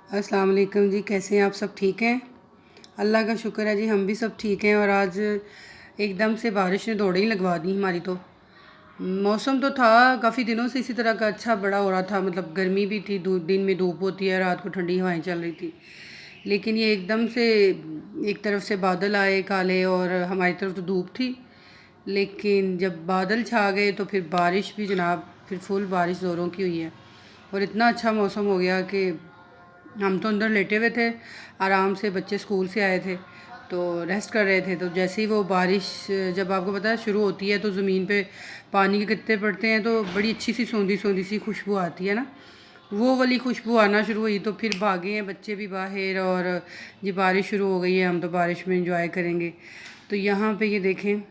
अस्सलाम वालेकुम जी। कैसे हैं आप? सब ठीक हैं? अल्लाह का शुक्र है जी, हम भी सब ठीक हैं। और आज एकदम से बारिश ने दौड़े ही लगवा दी हमारी। तो मौसम तो था काफ़ी दिनों से इसी तरह का, अच्छा बड़ा हो रहा था। मतलब गर्मी भी थी, दिन में धूप होती है, रात को ठंडी हवाएं चल रही थी। लेकिन ये एकदम से एक तरफ से बादल आए काले और हमारी तरफ तो धूप थी। लेकिन जब बादल छा गए तो फिर बारिश भी जनाब, फिर फुल बारिश ज़ोरों की हुई है। और इतना अच्छा मौसम हो गया कि हम तो अंदर लेटे हुए थे आराम से। बच्चे स्कूल से आए थे तो रेस्ट कर रहे थे। तो जैसे ही वो बारिश, जब आपको पता है शुरू होती है तो ज़मीन पे पानी के कित्ते पड़ते हैं तो बड़ी अच्छी सी सौंधी सौंधी सी खुशबू आती है ना। वो वाली खुशबू आना शुरू हुई तो फिर भागे हैं बच्चे भी बाहर। और ये बारिश शुरू हो गई है, हम तो बारिश में इंजॉय करेंगे। तो यहाँ पे ये देखें,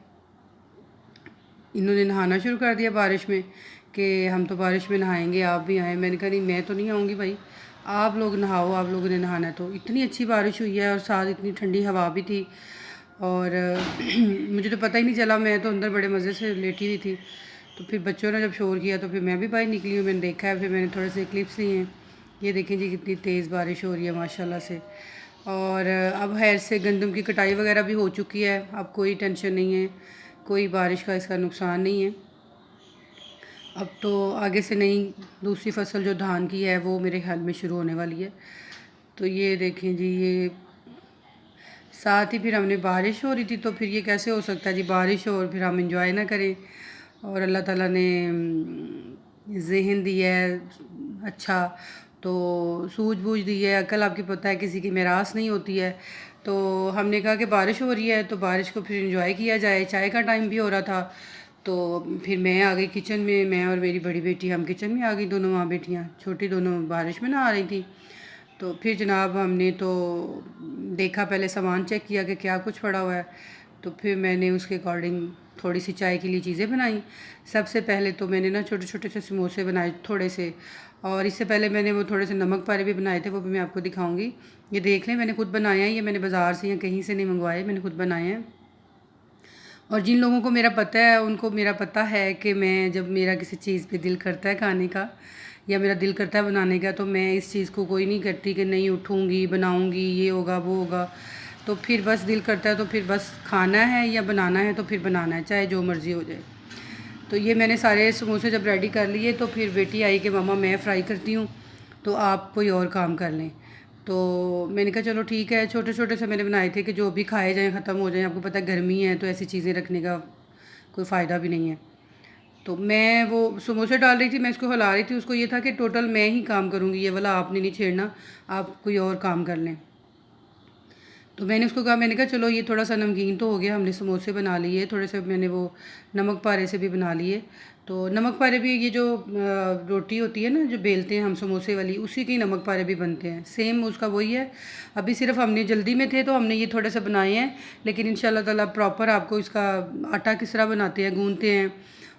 इन्होंने नहाना शुरू कर दिया बारिश में कि हम तो बारिश में नहाएंगे, आप भी आएँ। मैंने कहा नहीं, मैं तो नहीं आऊँगी भाई, आप लोग नहाओ, आप लोगों ने नहाना है। तो इतनी अच्छी बारिश हुई है और साथ इतनी ठंडी हवा भी थी। और मुझे तो पता ही नहीं चला, मैं तो अंदर बड़े मज़े से लेटी हुई थी। तो फिर बच्चों ने जब शोर किया तो फिर मैं भी बाहर निकली हूँ, मैंने देखा है। फिर मैंने थोड़े से क्लिप्स लिए हैं। ये देखें जी, कितनी तेज़ बारिश हो रही है माशाल्लाह से। और अब खैर से गंदम की कटाई वगैरह भी हो चुकी है, अब कोई टेंशन नहीं है, कोई बारिश का इसका नुकसान नहीं है। अब तो आगे से नई दूसरी फसल जो धान की है वो मेरे ख्याल में शुरू होने वाली है। तो ये देखें जी, ये साथ ही फिर हमने बारिश हो रही थी तो फिर ये कैसे हो सकता है जी, बारिश हो और फिर हम इंजॉय ना करें। और अल्लाह ताला ने ज़हन दिया है अच्छा, तो सूझबूझ दी है, अकल आपकी पता है किसी की मेरास नहीं होती है। तो हमने कहा कि बारिश हो रही है तो बारिश को फिर इंजॉय किया जाए। चाय का टाइम भी हो रहा था तो फिर मैं आ गई किचन में, मैं और मेरी बड़ी बेटी हम किचन में आ गई, दोनों माँ बेटियाँ। छोटी दोनों बारिश में नहा रही थी। तो फिर जनाब हमने तो देखा, पहले सामान चेक किया कि क्या कुछ पड़ा हुआ है। तो फिर मैंने उसके अकॉर्डिंग थोड़ी सी चाय के लिए चीज़ें बनाई। सबसे पहले तो मैंने ना छोटे छोटे से समोसे बनाए थोड़े से। और इससे पहले मैंने वो थोड़े से नमक पारे भी बनाए थे, वो भी मैं आपको दिखाऊंगी। ये देख लें, मैंने खुद बनाए हैं, ये मैंने बाज़ार से या कहीं से नहीं मंगवाए, मैंने खुद बनाए हैं। और जिन लोगों को मेरा पता है उनको मेरा पता है कि मैं जब मेरा किसी चीज़ पे दिल करता है खाने का या मेरा दिल करता है बनाने का, तो मैं इस चीज़ को कोई नहीं करती कि नहीं उठूँगी बनाऊँगी, ये होगा वो होगा। तो फिर बस दिल करता है तो फिर बस खाना है या बनाना है तो फिर बनाना है, चाहे जो मर्ज़ी हो जाए। तो ये मैंने सारे समोसे जब रेडी कर लिए तो फिर बेटी आई कि मम्मा मैं फ्राई करती हूँ तो आप कोई और काम कर लें। तो मैंने कहा चलो ठीक है। छोटे छोटे से मैंने बनाए थे कि जो भी खाए जाएँ, ख़त्म हो जाएँ। आपको पता है गर्मी है तो ऐसी चीज़ें रखने का कोई फ़ायदा भी नहीं है। तो मैं वो समोसे डाल रही थी, मैं इसको हिला रही थी। उसको ये था कि टोटल मैं ही काम करूँगी, ये वाला आपने नहीं छेड़ना, आप कोई और काम कर लें। तो मैंने उसको कहा, मैंने कहा चलो ये थोड़ा सा नमकीन तो हो गया, हमने समोसे बना लिए थोड़े से। मैंने वो नमक पारे से भी बना लिए। तो नमक पारे भी ये जो रोटी होती है ना जो बेलते हैं हम समोसे वाली, उसी के नमक पारे भी बनते हैं, सेम उसका वही है। अभी सिर्फ हमने जल्दी में थे तो हमने ये थोड़े से बनाए हैं, लेकिन इंशाल्लाह ताला प्रॉपर आपको इसका आटा किस तरह बनाते हैं, गूँथते हैं।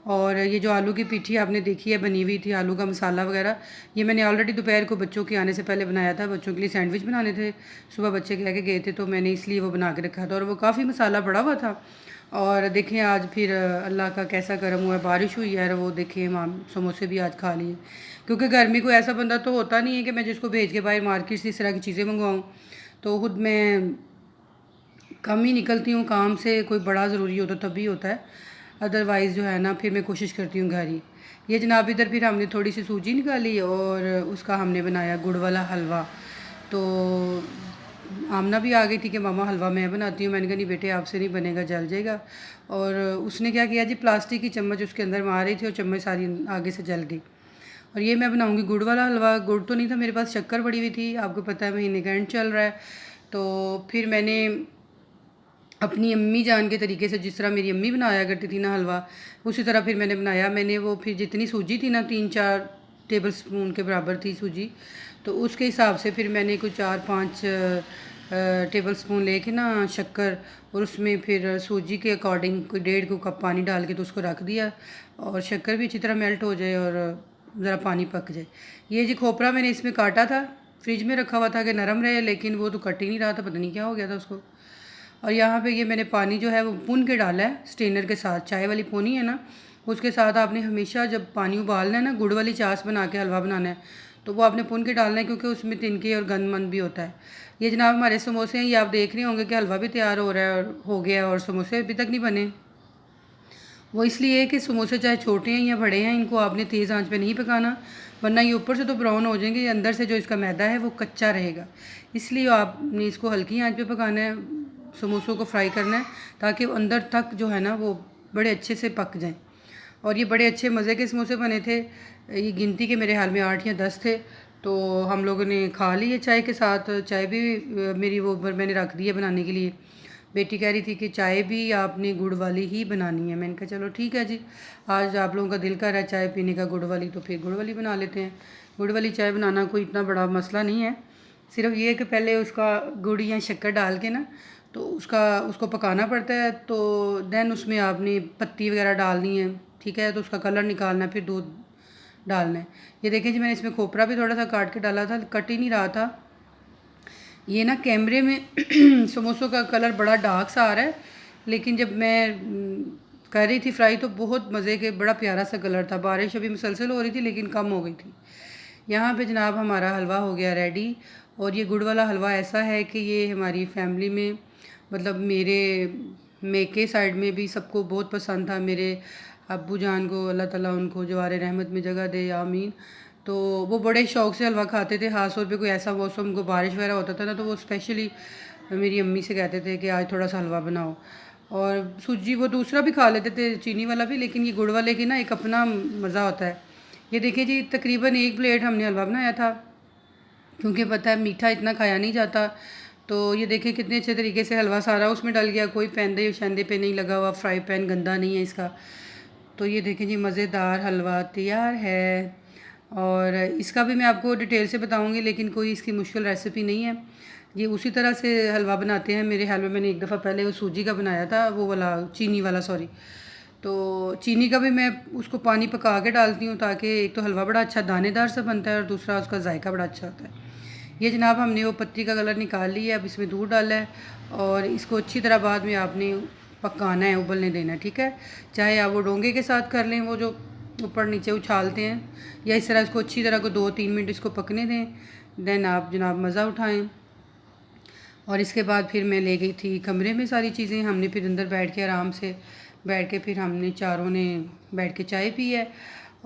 और ये जो आलू की पीठी आपने देखी है बनी हुई थी, आलू का मसाला वगैरह, ये मैंने ऑलरेडी दोपहर को बच्चों के आने से पहले बनाया था। बच्चों के लिए सैंडविच बनाने थे, सुबह बच्चे कह के गए थे तो मैंने इसलिए वो बना के रखा था और वो काफ़ी मसाला पड़ा हुआ था। और देखें आज फिर अल्लाह का कैसा करम हुआ है, बारिश हुई है और वो देखें हम समोसे भी आज खा लिए। क्योंकि गर्मी को ऐसा बंदा तो होता नहीं है कि मैं जिसको भेज के बाहर मार्केट से इस तरह की चीज़ें मंगवाऊँ। तो खुद मैं कम ही निकलती हूँ काम से, कोई बड़ा ज़रूरी हो तो तभी होता है, अदरवाइज़ जो है ना फिर मैं कोशिश करती हूँ घर ही। ये जनाब इधर फिर हमने थोड़ी सी सूजी निकाली और उसका हमने बनाया गुड़ वाला हलवा। तो आमना भी आ गई थी कि मामा हलवा मैं बनाती हूँ। मैंने कहा नहीं बेटे आपसे नहीं बनेगा, जल जाएगा। और उसने क्या किया जी, प्लास्टिक की चम्मच उसके अंदर मार रही थी और चम्मच सारी आगे से जल गई। और ये मैं बनाऊँगी गुड़ वाला हलवा। गुड़ तो नहीं था मेरे पास, शक्कर पड़ी हुई थी, आपको पता है महीने का एंड चल रहा है। तो फिर मैंने अपनी अम्मी जान के तरीके से, जिस तरह मेरी अम्मी बनाया करती थी ना हलवा, उसी तरह फिर मैंने बनाया। मैंने वो फिर जितनी सूजी थी ना, 3-4 टेबल स्पून के बराबर थी सूजी, तो उसके हिसाब से फिर मैंने कुछ 4-5 टेबल स्पून लेके ना शक्कर, और उसमें फिर सूजी के अकॉर्डिंग कोई 1.5 कप पानी डाल के तो उसको रख दिया। और शक्कर भी अच्छी तरह मेल्ट हो जाए और ज़रा पानी पक जाए। ये जी खोपरा मैंने इसमें काटा था, फ्रिज में रखा हुआ था कि नरम रहे, लेकिन वो तो कट ही नहीं रहा था, पता नहीं क्या हो गया था उसको। और यहाँ पे ये मैंने पानी जो है वो पुन के डाला है स्ट्रेनर के साथ, चाय वाली पोनी है ना उसके साथ। आपने हमेशा जब पानी उबालना है ना, गुड़ वाली चाश बना के हलवा बनाना है, तो वो आपने भुन के डालना है, क्योंकि उसमें तिनके और गंदमंद भी होता है। ये जनाब हमारे समोसे हैं, ये आप देख रहे होंगे कि हलवा भी तैयार हो रहा है और हो गया, और समोसे अभी तक नहीं बने। वो इसलिए है कि समोसे चाहे छोटे हैं या बड़े हैं, इनको आपने तेज़ आंच पे नहीं पकाना, वरना ये ऊपर से तो ब्राउन हो जाएंगे, ये अंदर से जो इसका मैदा है वो कच्चा रहेगा। इसलिए आपने इसको हल्की आंच पे पकाना है, समोसों को फ्राई करना है, ताकि अंदर तक जो है ना वो बड़े अच्छे से पक जाएँ। और ये बड़े अच्छे मज़े के समोसे बने थे। ये गिनती के मेरे हाल में 8 या 10 थे। तो हम लोगों ने खा लिए चाय के साथ। चाय भी मेरी वो मैंने रख दी है बनाने के लिए। बेटी कह रही थी कि चाय भी आपने गुड़ वाली ही बनानी है। मैंने कहा चलो ठीक है जी, आज आप लोगों का दिल कर रहा है चाय पीने का गुड़ वाली, तो फिर गुड़ वाली बना लेते हैं। गुड़ वाली चाय बनाना कोई इतना बड़ा मसला नहीं है, सिर्फ ये है कि पहले उसका गुड़ या शक्कर डाल के ना तो उसको पकाना पड़ता है। तो देन उसमें आपने पत्ती वगैरह डालनी है, ठीक है, तो उसका कलर निकालना है, फिर दूध डालना है। ये देखें जी, मैंने इसमें खोपरा भी थोड़ा सा काट के डाला था, कट ही नहीं रहा था। ये ना कैमरे में समोसों का कलर बड़ा डार्क सा आ रहा है, लेकिन जब मैं कर रही थी फ्राई तो बहुत मज़े के बड़ा प्यारा सा कलर था। बारिश अभी मुसलसल हो रही थी लेकिन कम हो गई थी। यहाँ पे जनाब हमारा हलवा हो गया रेडी। और ये गुड़ वाला हलवा ऐसा है कि ये हमारी फैमिली में, मतलब मेरे मेके साइड में भी सबको बहुत पसंद था। मेरे अब्बू जान को अल्लाह ताला उनको जवारे रहमत में जगह दे, आमीन। तो वो बड़े शौक़ से हलवा खाते थे। ख़ास तौर पे कोई ऐसा मौसम को बारिश वगैरह होता था ना, तो वो स्पेशली मेरी अम्मी से कहते थे कि आज थोड़ा सा हलवा बनाओ। और सूजी वो दूसरा भी खा लेते थे, चीनी वाला भी, लेकिन ये गुड़ वाले की ना एक अपना मज़ा होता है। ये देखिए जी, तकरीबन 1 प्लेट हमने हलवा बनाया था, क्योंकि पता है मीठा इतना खाया नहीं जाता। तो ये देखिए कितने अच्छे तरीके से हलवा सारा उसमें डल गया, कोई पैंदे शैंदे पे नहीं लगा हुआ, फ्राई पैन गंदा नहीं है इसका। तो ये देखें जी, मज़ेदार हलवा तैयार है। और इसका भी मैं आपको डिटेल से बताऊंगी, लेकिन कोई इसकी मुश्किल रेसिपी नहीं है। ये उसी तरह से हलवा बनाते हैं। मेरे ख्याल में मैंने एक दफ़ा पहले वो सूजी का बनाया था, वो वाला चीनी वाला, सॉरी। तो चीनी का भी मैं उसको पानी पका के डालती हूँ, ताकि एक तो हलवा बड़ा अच्छा दानेदार सा बनता है और दूसरा उसका जायका बड़ा अच्छा होता है। ये जनाब हमने वो पत्ती का कलर निकाल लिया, अब इसमें दूध डाला है और इसको अच्छी तरह बाद में आपने पकाना है, उबलने देना है, ठीक है। चाहे आप वो डोंगे के साथ कर लें, वो जो ऊपर नीचे उछालते हैं, या इस तरह इसको अच्छी तरह को 2-3 मिनट इसको पकने दें। देन आप जनाब मज़ा उठाएँ। और इसके बाद फिर मैं ले गई थी कमरे में सारी चीज़ें। हमने फिर अंदर बैठ के आराम से बैठ के फिर हमने चारों ने बैठ के चाय पी है।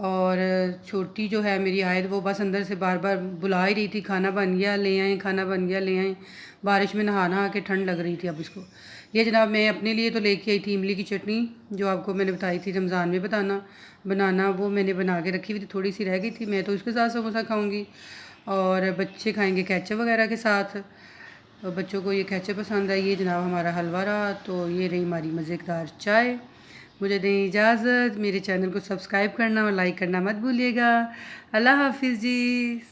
और छोटी जो है मेरी आयत, वो बस अंदर से बार बार बुला ही रही थी, खाना बन गया ले आएँ, खाना बन गया ले आएँ। बारिश में नहा नहा के ठंड लग रही थी अब इसको। ये जनाब मैं अपने लिए तो लेके आई थी इमली की चटनी, जो आपको मैंने बताई थी रमज़ान में बनाना। वो मैंने बना के रखी हुई थी, थोड़ी सी रह गई थी, मैं तो इसके साथ समोसा खाऊँगी और बच्चे खाएँगे केचप वगैरह के साथ। और बच्चों को ये केचप पसंद है। ये जनाब हमारा हलवा रहा। तो ये रही हमारी मज़ेदार चाय। मुझे दें इजाज़त, मेरे चैनल को सब्सक्राइब करना और लाइक करना मत भूलिएगा। अल्लाह हाफिज़ जी।